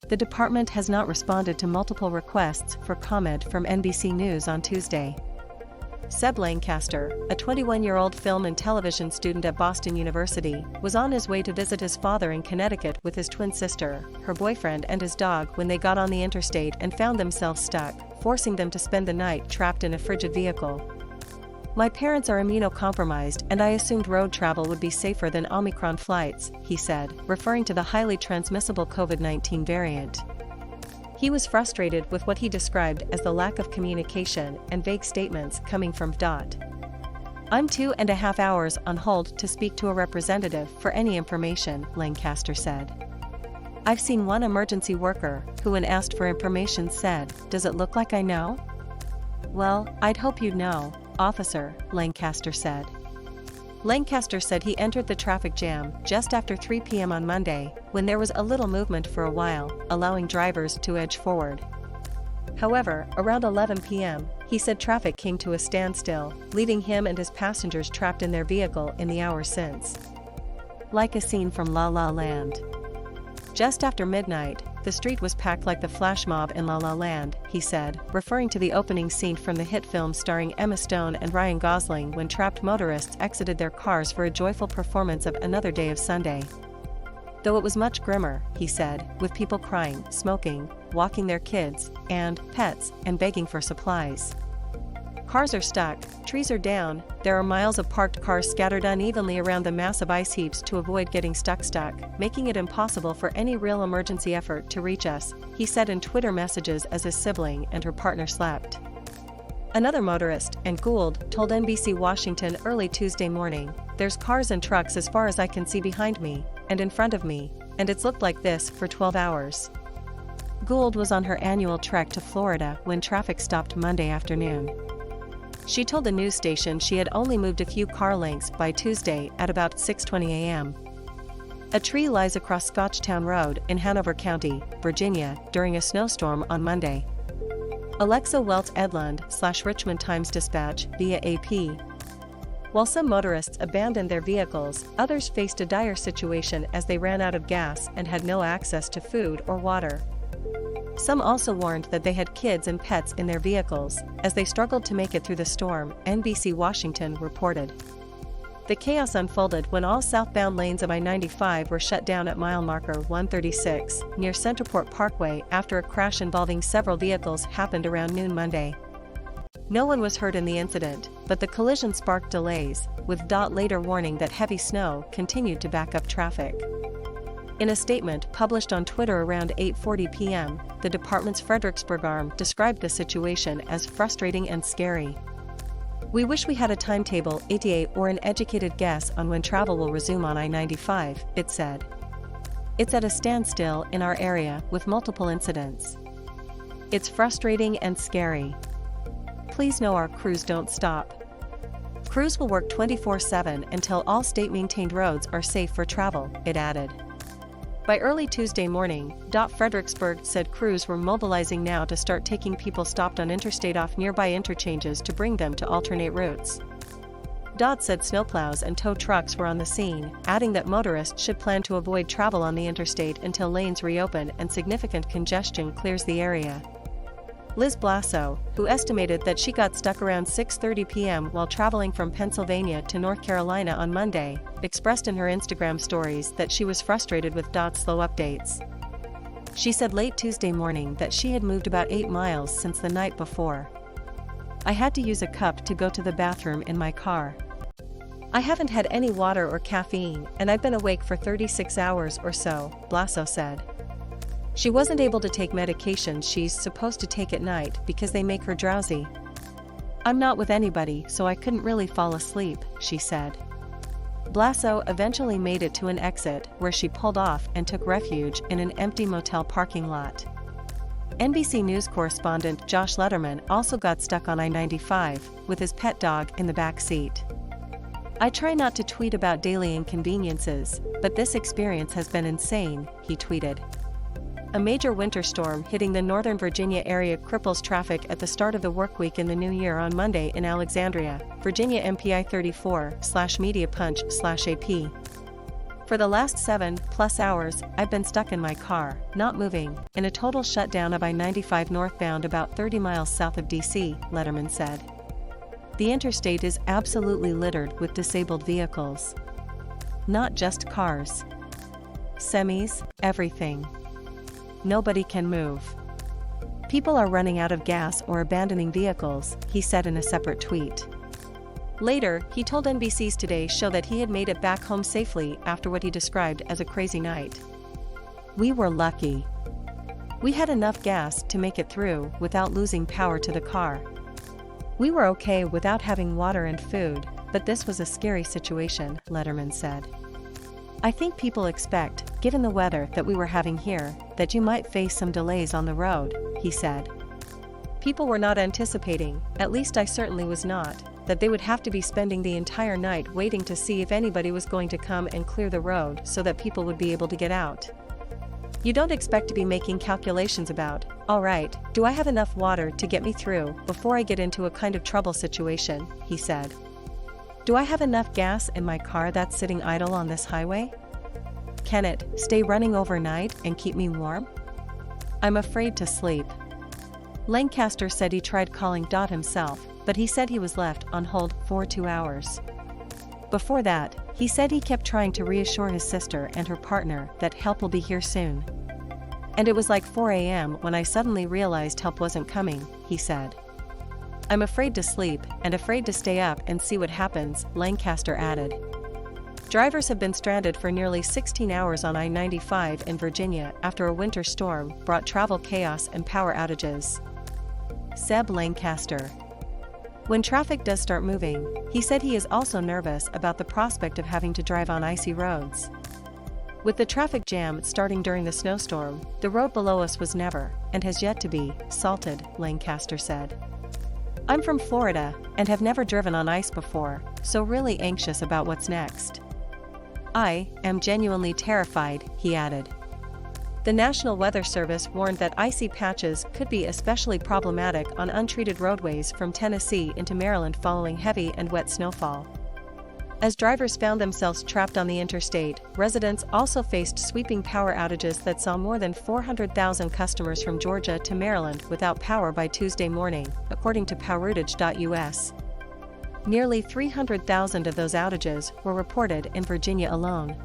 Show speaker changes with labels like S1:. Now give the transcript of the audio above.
S1: The department has not responded to multiple requests for comment from NBC News on Tuesday. Seb Lancaster, a 21-year-old film and television student at Boston University, was on his way to visit his father in Connecticut with his twin sister, her boyfriend and his dog when they got on the interstate and found themselves stuck, forcing them to spend the night trapped in a frigid vehicle. "My parents are immunocompromised and I assumed road travel would be safer than Omicron flights," he said, referring to the highly transmissible COVID-19 variant. He was frustrated with what he described as the lack of communication and vague statements coming from VDOT. "I'm 2.5 hours on hold to speak to a representative for any information," Lancaster said. "I've seen one emergency worker who, when asked for information, said, 'Does it look like I know?' Well, I'd hope you'd know, officer," Lancaster said. Lancaster said he entered the traffic jam just after 3 p.m. on Monday, when there was a little movement for a while, allowing drivers to edge forward. However, around 11 p.m., he said traffic came to a standstill, leaving him and his passengers trapped in their vehicle in the hours since. "Like a scene from La La Land. Just after midnight, the street was packed like the flash mob in La La Land," he said, referring to the opening scene from the hit film starring Emma Stone and Ryan Gosling when trapped motorists exited their cars for a joyful performance of Another Day of Sunday. "Though it was much grimmer," he said, with people crying, smoking, walking their kids and pets, and begging for supplies. "Cars are stuck, trees are down, there are miles of parked cars scattered unevenly around the massive ice heaps to avoid getting stuck, making it impossible for any real emergency effort to reach us," he said in Twitter messages as his sibling and her partner slept. Another motorist, and Gould, told NBC Washington early Tuesday morning, "There's cars and trucks as far as I can see behind me, and in front of me, and it's looked like this for 12 hours. Gould was on her annual trek to Florida when traffic stopped Monday afternoon. She told the news station she had only moved a few car lengths by Tuesday at about 6:20 a.m. A tree lies across Scotchtown Road in Hanover County, Virginia, during a snowstorm on Monday. Alexa Welts Edlund / Richmond Times-Dispatch via AP. While some motorists abandoned their vehicles, others faced a dire situation as they ran out of gas and had no access to food or water. Some also warned that they had kids and pets in their vehicles as they struggled to make it through the storm, NBC Washington reported. The chaos unfolded when all southbound lanes of I-95 were shut down at mile marker 136 near Centerport Parkway after a crash involving several vehicles happened around noon Monday. No one was hurt in the incident, but the collision sparked delays, with VDOT later warning that heavy snow continued to back up traffic. In a statement published on Twitter around 8:40 p.m., the department's Fredericksburg arm described the situation as frustrating and scary. "We wish we had a timetable, ETA, or an educated guess on when travel will resume on I-95, it said. "It's at a standstill in our area with multiple incidents. It's frustrating and scary. Please know our crews don't stop. Crews will work 24/7 until all state-maintained roads are safe for travel," it added. By early Tuesday morning, VDOT Fredericksburg said crews were mobilizing now to start taking people stopped on Interstate off nearby interchanges to bring them to alternate routes. VDOT said snowplows and tow trucks were on the scene, adding that motorists should plan to avoid travel on the interstate until lanes reopen and significant congestion clears the area. Liz Blasso, who estimated that she got stuck around 6:30 p.m. while traveling from Pennsylvania to North Carolina on Monday, expressed in her Instagram stories that she was frustrated with VDOT's slow updates. She said late Tuesday morning that she had moved about 8 miles since the night before. "I had to use a cup to go to the bathroom in my car. I haven't had any water or caffeine and I've been awake for 36 hours or so," Blasso said. She wasn't able to take medications she's supposed to take at night because they make her drowsy. "I'm not with anybody, so I couldn't really fall asleep," she said. Blasso eventually made it to an exit where she pulled off and took refuge in an empty motel parking lot. NBC News correspondent Josh Letterman also got stuck on I-95 with his pet dog in the back seat. "I try not to tweet about daily inconveniences, but this experience has been insane," he tweeted. A major winter storm hitting the Northern Virginia area cripples traffic at the start of the workweek in the new year on Monday in Alexandria, Virginia. MPI 34/Media Punch/AP. For the last 7+ hours, I've been stuck in my car, not moving, in a total shutdown of I-95 northbound about 30 miles south of DC, Letterman said. The interstate is absolutely littered with disabled vehicles. Not just cars. Semis, everything. Nobody can move. People are running out of gas or abandoning vehicles, he said in a separate tweet. Later, he told NBC's Today Show that he had made it back home safely after what he described as a crazy night. "We were lucky. We had enough gas to make it through without losing power to the car. We were okay without having water and food, but this was a scary situation," Letterman said. "I think people expect, given the weather that we were having here, that you might face some delays on the road," he said. "People were not anticipating, at least I certainly was not, that they would have to be spending the entire night waiting to see if anybody was going to come and clear the road so that people would be able to get out. You don't expect to be making calculations about, all right, do I have enough water to get me through before I get into a kind of trouble situation," he said. "Do I have enough gas in my car that's sitting idle on this highway? Can it stay running overnight and keep me warm? I'm afraid to sleep." Lancaster said he tried calling VDOT himself, but he said he was left on hold for 2 hours. Before that, he said he kept trying to reassure his sister and her partner that help will be here soon. "And it was like 4 a.m. when I suddenly realized help wasn't coming," he said. "I'm afraid to sleep and afraid to stay up and see what happens," Lancaster added. Drivers have been stranded for nearly 16 hours on I-95 in Virginia after a winter storm brought travel chaos and power outages. Seb Lancaster. When traffic does start moving, he said he is also nervous about the prospect of having to drive on icy roads. "With the traffic jam starting during the snowstorm, the road below us was never, and has yet to be, salted," Lancaster said. "I'm from Florida, and have never driven on ice before, so really anxious about what's next. I am genuinely terrified," he added. The National Weather Service warned that icy patches could be especially problematic on untreated roadways from Tennessee into Maryland following heavy and wet snowfall. As drivers found themselves trapped on the interstate, residents also faced sweeping power outages that saw more than 400,000 customers from Georgia to Maryland without power by Tuesday morning, according to poweroutage.us. Nearly 300,000 of those outages were reported in Virginia alone.